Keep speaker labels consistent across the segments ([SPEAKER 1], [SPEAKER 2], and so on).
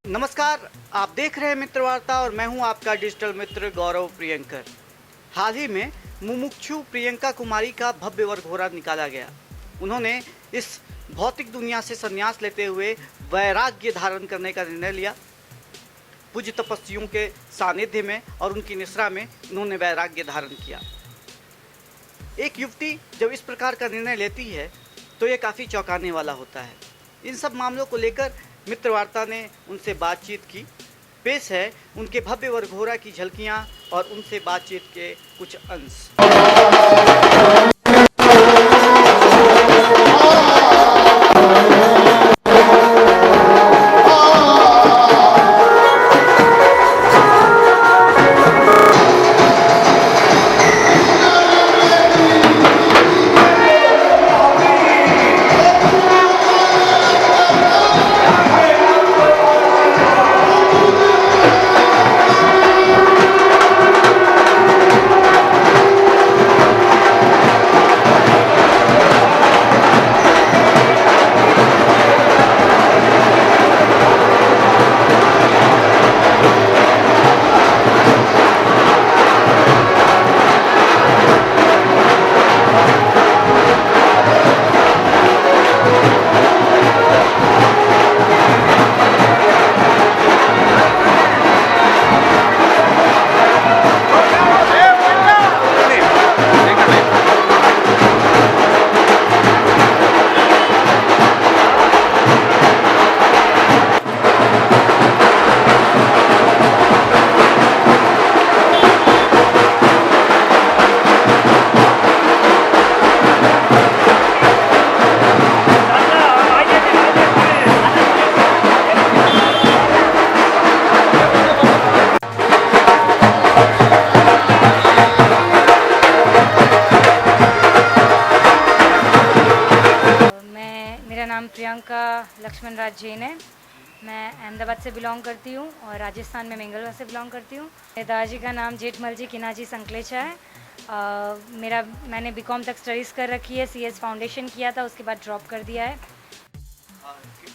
[SPEAKER 1] नमस्कार, आप देख रहे हैं मित्र वार्ता और मैं हूं आपका डिजिटल मित्र गौरव प्रियंकर। हाल ही में मुमुक्षु प्रियंका कुमारी का भव्य वरघोड़ा निकाला गया। उन्होंने इस भौतिक दुनिया से संन्यास लेते हुए वैराग्य धारण करने का निर्णय लिया। पूज्य तपस्वियों के सानिध्य में और उनकी निश्रा में उन्होंने वैराग्य धारण किया। एक युवती जब इस प्रकार का निर्णय लेती है तो ये काफ़ी चौंकाने वाला होता है। इन सब मामलों को लेकर मित्र वार्ता ने उनसे बातचीत की। पेश है उनके भव्य वरघोड़ा की झलकियां और उनसे बातचीत के कुछ अंश।
[SPEAKER 2] मेरा नाम प्रियंका लक्ष्मण राज जैन है। मैं अहमदाबाद से बिलोंग करती हूँ और राजस्थान में मंगलवा से बिलोंग करती हूँ। मेरे दादाजी का नाम जेठमल जी किनाजी संकलेचा है। मैंने बीकॉम तक स्टडीज़ कर रखी है। सीएस फाउंडेशन किया था, उसके बाद ड्रॉप कर दिया है।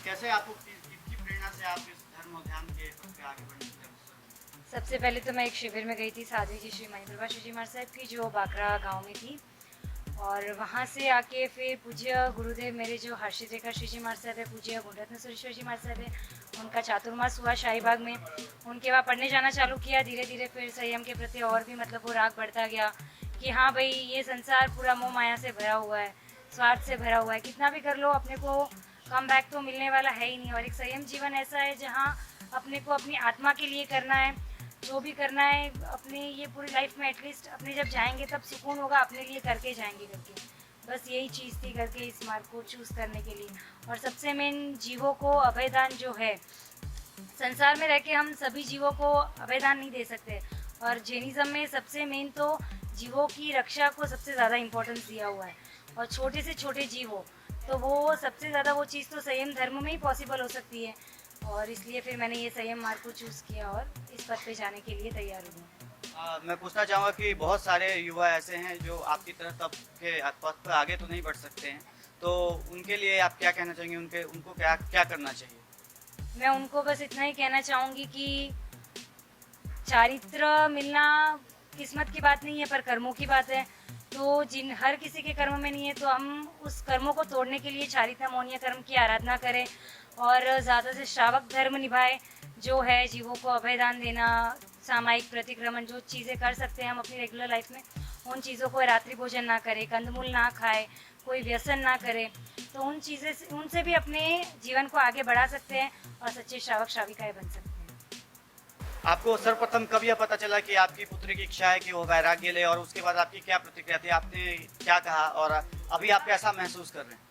[SPEAKER 1] कैसे आपको किसकी प्रेरणा से आप इस धर्म और ध्यान के पथ पे आगे बढ़ने की तरफ?
[SPEAKER 2] सबसे पहले तो मैं एक शिविर में गई थी साध्वी जी श्री महेंद्र शिवजी महाराज साहब की, जो बाकरा गांव में थी। और वहाँ से आके फिर पूज्य गुरुदेव मेरे जो हर्षित रेखा श्रीजी महाराज साहब है, पूज्य गुणरत्न सुरेश्वर जी महाराज साहब है, उनका चातुर्मास हुआ शाहीबाग में। उनके वहाँ पढ़ने जाना चालू किया। धीरे धीरे फिर संयम के प्रति और भी वो राग बढ़ता गया कि हाँ भाई, ये संसार पूरा मोह माया से भरा हुआ है, स्वार्थ से भरा हुआ है। कितना भी कर लो, अपने को कम बैक तो मिलने वाला है ही नहीं। और एक संयम जीवन ऐसा है जहाँ अपने को अपनी आत्मा के लिए करना है, जो भी करना है अपने ये पूरी लाइफ में। एटलीस्ट अपने जब जाएंगे तब सुकून होगा, अपने लिए करके जाएंगे करके। बस यही चीज़ थी करके इस मार्ग को चूज़ करने के लिए। और सबसे मेन, जीवों को अभयदान जो है, संसार में रह के हम सभी जीवों को अभयदान नहीं दे सकते। और जैनिज़्म में सबसे मेन तो जीवों की रक्षा को सबसे ज़्यादा इम्पोर्टेंस दिया हुआ है। और छोटे से छोटे जीव हो तो वो सबसे ज़्यादा वो चीज़ तो संयम धर्म में ही पॉसिबल हो सकती है। और इसलिए फिर मैंने ये संयम मार्ग को चूज़ किया और इस पथ पे जाने के लिए तैयार हूँ।
[SPEAKER 1] मैं पूछना चाहूँगा कि बहुत सारे युवा ऐसे हैं जो आपकी तरह तब के पथ पर आगे तो नहीं बढ़ सकते हैं, तो उनके लिए आप क्या कहना चाहेंगे? उनको क्या क्या करना चाहिए?
[SPEAKER 2] मैं उनको बस इतना ही कहना चाहूँगी कि चारित्र मिलना किस्मत की बात नहीं है, पर कर्मों की बात है। तो जिन हर किसी के कर्म में नहीं है, तो हम उस कर्मों को तोड़ने के लिए चारित्र मौन्य कर्म की आराधना करें और ज़्यादा से श्रावक धर्म निभाए, जो है जीवों को अभयदान देना, सामायिक प्रतिक्रमण, जो चीज़ें कर सकते हैं हम अपनी रेगुलर लाइफ में, उन चीज़ों को। रात्रि भोजन ना करें, कंदमूल ना खाए, कोई व्यसन ना करें। तो उनसे भी अपने जीवन को आगे बढ़ा सकते हैं और सच्चे श्रावक श्राविकाएं बन सकते हैं।
[SPEAKER 1] आपको सर्वप्रथम कब यह पता चला कि आपकी पुत्री की इच्छा है कि वो वैराग्य ले, और उसके बाद आपकी क्या प्रतिक्रिया थी? आपने क्या कहा और अभी आप कैसा महसूस कर रहे हैं?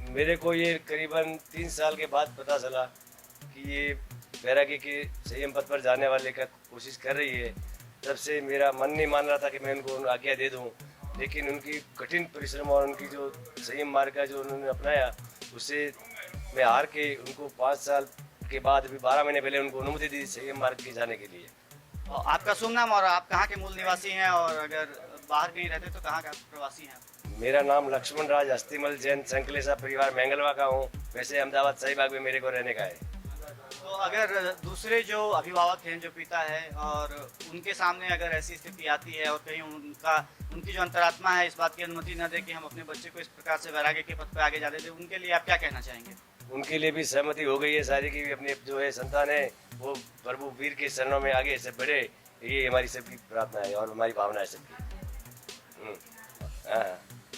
[SPEAKER 3] मेरे को ये करीबन 3 साल के बाद पता चला कि ये वैराग्य के संयम पथ पर जाने वाले का कोशिश कर रही है। तब से मेरा मन नहीं मान रहा था कि मैं उनको आज्ञा दे दूं, लेकिन उनकी कठिन परिश्रम और उनकी जो संयम मार्ग का जो उन्होंने अपनाया, उससे मैं हार के उनको 5 साल के बाद अभी 12 महीने पहले उनको अनुमति दी संयम मार्ग के जाने के लिए।
[SPEAKER 1] आपका शुभ नाम और आप कहाँ के मूल निवासी हैं, और अगर बाहर कहीं रहते तो कहाँ का प्रवासी हैं?
[SPEAKER 3] मेरा नाम लक्ष्मण राज हस्तिमल जैन संकलेशा परिवार मंगलवा का हूँ। वैसे अहमदाबाद शाहीबाग में मेरे को रहने का है।
[SPEAKER 1] तो तो अगर दूसरे जो अभिभावक हैं, जो पिता है, और उनके सामने अगर ऐसी स्थिति आती है और कहीं उनकी जो अंतरात्मा है इस बात की अनुमति न दे कि हम अपने बच्चे को इस प्रकार से वैराग्य के पथ पर आगे जाने दें, उनके लिए आप क्या कहना चाहेंगे?
[SPEAKER 3] उनके लिए भी सहमति हो गई है सारी की, अपने जो है संतान है वो प्रभु वीर के शरणों में आगे से बढ़े, ये हमारी सबकी प्रार्थना है और हमारी भावना है सबकी। हाँ,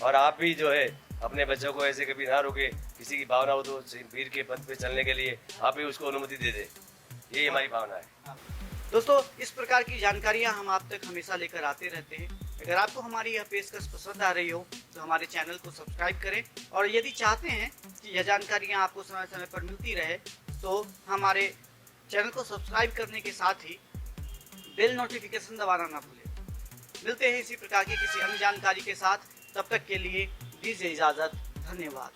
[SPEAKER 3] और आप भी जो है अपने बच्चों को ऐसे कभी ना रोके, किसी की भावना हो तो वीर के पथ पे चलने के लिए आप भी उसको अनुमति दे दे, यही हमारी भावना है।
[SPEAKER 1] दोस्तों, इस प्रकार की जानकारियां हम आप तक हमेशा लेकर आते रहते हैं। अगर आपको हमारी यह पेशकश पसंद आ रही हो तो हमारे चैनल को सब्सक्राइब करें, और यदि चाहते हैं कि यह जानकारियां आपको समय समय पर मिलती रहे तो हमारे चैनल को सब्सक्राइब करने के साथ ही बेल नोटिफिकेशन दबाना ना भूलें। मिलते हैं इसी प्रकार की किसी अन्य जानकारी के साथ, तब तक के लिए दीजिए इजाज़त। धन्यवाद।